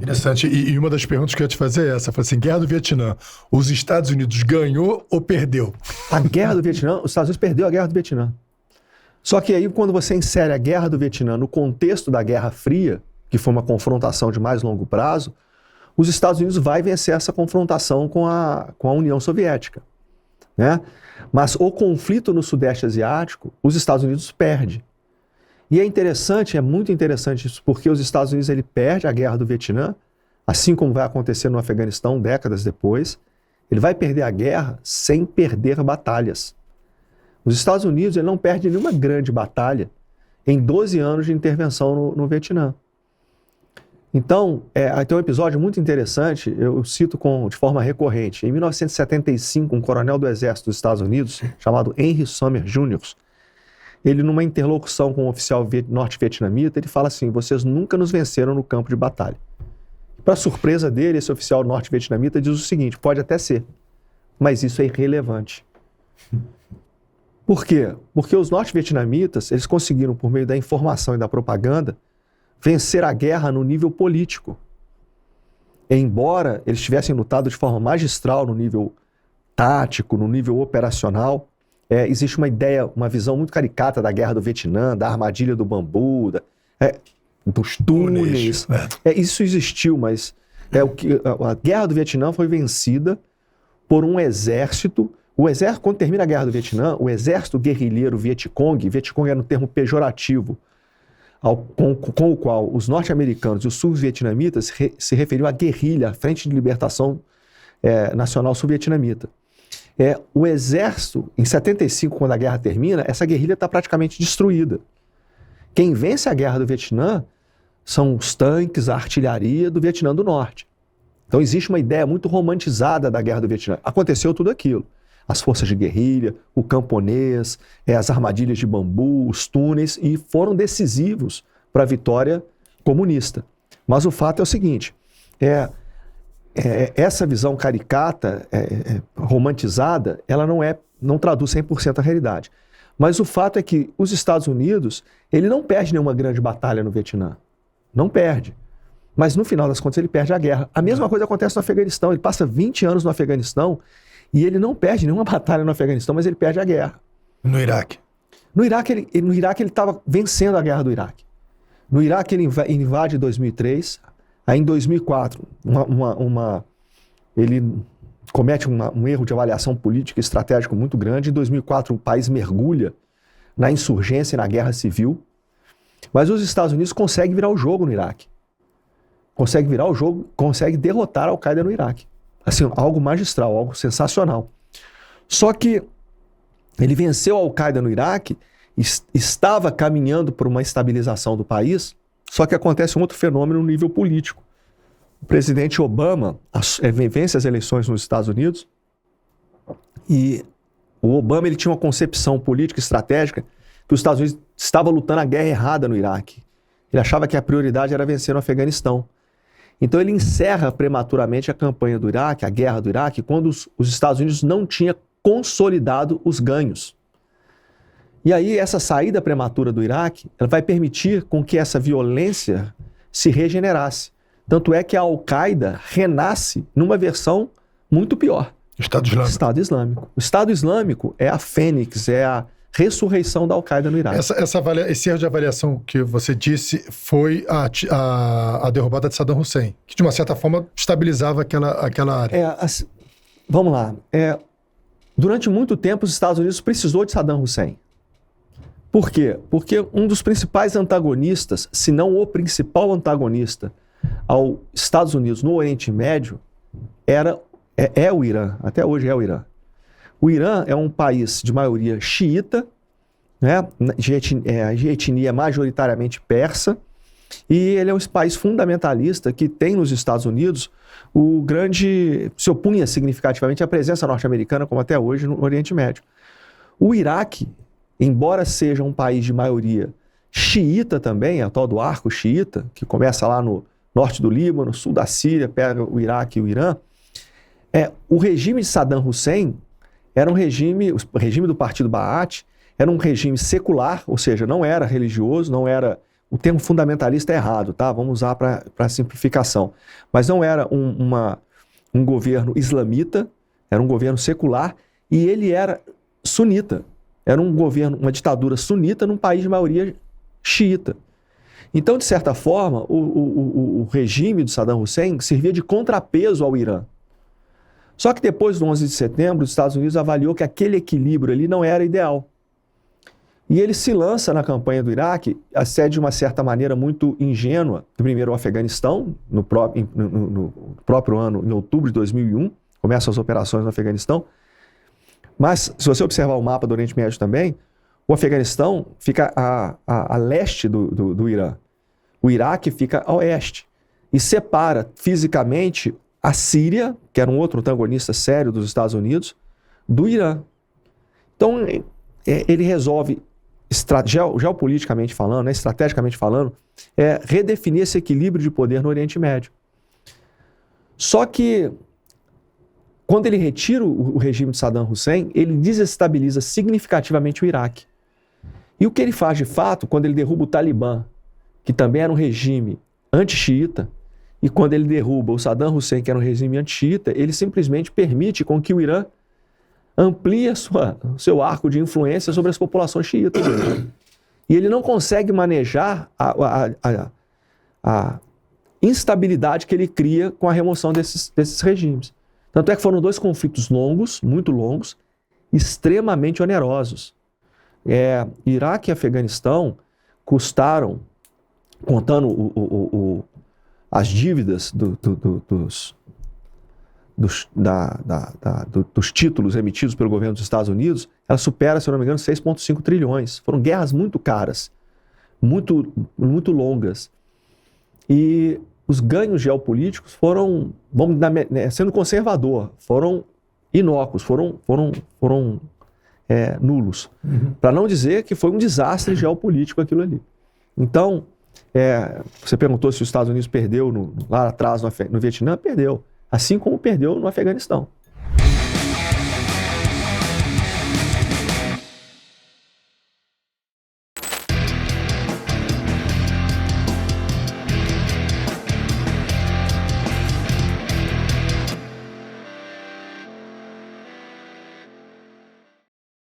Interessante. E uma das perguntas que eu ia te fazer é essa. Foi assim, Guerra do Vietnã, os Estados Unidos ganhou ou perdeu? A Guerra do Vietnã, os Estados Unidos perdeu a Guerra do Vietnã. Só que aí, quando você insere a Guerra do Vietnã no contexto da Guerra Fria, que foi uma confrontação de mais longo prazo, os Estados Unidos vai vencer essa confrontação com a União Soviética, né? Mas o conflito no Sudeste Asiático, os Estados Unidos perdem. E é interessante, é muito interessante isso, porque os Estados Unidos ele perde a Guerra do Vietnã, assim como vai acontecer no Afeganistão décadas depois. Ele vai perder a guerra sem perder batalhas. Os Estados Unidos ele não perde nenhuma grande batalha em 12 anos de intervenção no Vietnã. Então, tem um episódio muito interessante, eu cito de forma recorrente. Em 1975, um coronel do Exército dos Estados Unidos, chamado Henry Sommer Jr., ele, numa interlocução com um oficial norte-vietnamita, ele fala assim: vocês nunca nos venceram no campo de batalha. Para surpresa dele, esse oficial norte-vietnamita diz o seguinte: pode até ser, mas isso é irrelevante. Por quê? Porque os norte-vietnamitas, eles conseguiram, por meio da informação e da propaganda, vencer a guerra no nível político. Embora eles tivessem lutado de forma magistral no nível tático, no nível operacional, existe uma ideia, uma visão muito caricata da Guerra do Vietnã, da armadilha do bambu, dos túneis. Isso existiu, mas a Guerra do Vietnã foi vencida por um exército. Quando termina a Guerra do Vietnã, o exército guerrilheiro Vietcong era um termo pejorativo, com o qual os norte-americanos e os sul-vietnamitas se referiam à guerrilha, a Frente de Libertação Nacional Sul-Vietnamita. O exército, em 75, quando a guerra termina, essa guerrilha está praticamente destruída. Quem vence a Guerra do Vietnã são os tanques, a artilharia do Vietnã do Norte. Então existe uma ideia muito romantizada da Guerra do Vietnã. Aconteceu tudo aquilo. As forças de guerrilha, o camponês, as armadilhas de bambu, os túneis, e foram decisivos para a vitória comunista. Mas o fato é o seguinte, essa visão caricata, romantizada, ela não traduz 100% a realidade. Mas o fato é que os Estados Unidos, ele não perde nenhuma grande batalha no Vietnã. Não perde. Mas no final das contas ele perde a guerra. A mesma coisa acontece no Afeganistão. Ele passa 20 anos no Afeganistão e ele não perde nenhuma batalha no Afeganistão, mas ele perde a guerra. No Iraque? No Iraque ele estava vencendo a guerra do Iraque. No Iraque ele invade em 2003. Aí em 2004, ele comete um erro de avaliação política e estratégico muito grande. Em 2004 o país mergulha na insurgência e na guerra civil. Mas os Estados Unidos conseguem virar o jogo no Iraque. Consegue virar o jogo, consegue derrotar a Al-Qaeda no Iraque. Assim, algo magistral, algo sensacional. Só que ele venceu a Al-Qaeda no Iraque, estava caminhando por uma estabilização do país, só que acontece um outro fenômeno no nível político. O presidente Obama vence as eleições nos Estados Unidos e o Obama ele tinha uma concepção política estratégica que os Estados Unidos estava lutando a guerra errada no Iraque. Ele achava que a prioridade era vencer no Afeganistão. Então ele encerra prematuramente a campanha do Iraque, a guerra do Iraque, quando os Estados Unidos não tinham consolidado os ganhos. E aí essa saída prematura do Iraque, ela vai permitir com que essa violência se regenerasse. Tanto é que a Al-Qaeda renasce numa versão muito pior. Estado Islâmico. Estado Islâmico. O Estado Islâmico é a fênix, é a ressurreição da Al-Qaeda no Iraque. Esse erro de avaliação que você disse foi a derrubada de Saddam Hussein, que de uma certa forma estabilizava aquela área. Vamos lá. Durante muito tempo os Estados Unidos precisou de Saddam Hussein. Por quê? Porque um dos principais antagonistas, se não o principal antagonista aos Estados Unidos no Oriente Médio é o Irã, até hoje é o Irã. O Irã é um país de maioria xiita, né, de etnia majoritariamente persa, e ele é um país fundamentalista que tem nos Estados Unidos se opunha significativamente à presença norte-americana, como até hoje no Oriente Médio. O Iraque, embora seja um país de maioria xiita também, é o tal do arco xiita, que começa lá no norte do Líbano, sul da Síria, pega o Iraque e o Irã, o regime de Saddam Hussein era o regime do Partido Baath, era um regime secular, ou seja, não era religioso, não era o termo fundamentalista é errado, tá? Vamos usar para simplificação. Mas não era um governo islamita, era um governo secular e ele era sunita. Era um governo, uma ditadura sunita num país de maioria xiita. Então, de certa forma, o regime do Saddam Hussein servia de contrapeso ao Irã. Só que depois do 11 de setembro, os Estados Unidos avaliou que aquele equilíbrio ali não era ideal. E ele se lança na campanha do Iraque, até de uma certa maneira muito ingênua, primeiro o Afeganistão, no próprio ano, em outubro de 2001, começam as operações no Afeganistão. Mas, se você observar o mapa do Oriente Médio também, o Afeganistão fica a leste do Irã. O Iraque fica a oeste. E separa fisicamente a Síria, que era um outro antagonista sério dos Estados Unidos, do Irã. Então, ele resolve, geopoliticamente falando, estrategicamente falando, redefinir esse equilíbrio de poder no Oriente Médio. Só que, quando ele retira o regime de Saddam Hussein, ele desestabiliza significativamente o Iraque. E o que ele faz de fato, quando ele derruba o Talibã, que também era um regime anti-xiita, e quando ele derruba o Saddam Hussein, que era um regime anti-xiita, ele simplesmente permite com que o Irã amplie o seu arco de influência sobre as populações xiitas. E ele não consegue manejar a instabilidade que ele cria com a remoção desses regimes. Tanto é que foram 2 conflitos longos, muito longos, extremamente onerosos. Iraque e Afeganistão custaram, contando as dívidas dos títulos emitidos pelo governo dos Estados Unidos, ela supera, se eu não me engano, 6,5 trilhões. Foram guerras muito caras, muito, muito longas. E os ganhos geopolíticos foram, sendo conservador, foram inócuos, foram nulos. Para não dizer que foi um desastre geopolítico aquilo ali. Então, você perguntou se os Estados Unidos perdeu lá atrás no Vietnã, perdeu. Assim como perdeu no Afeganistão.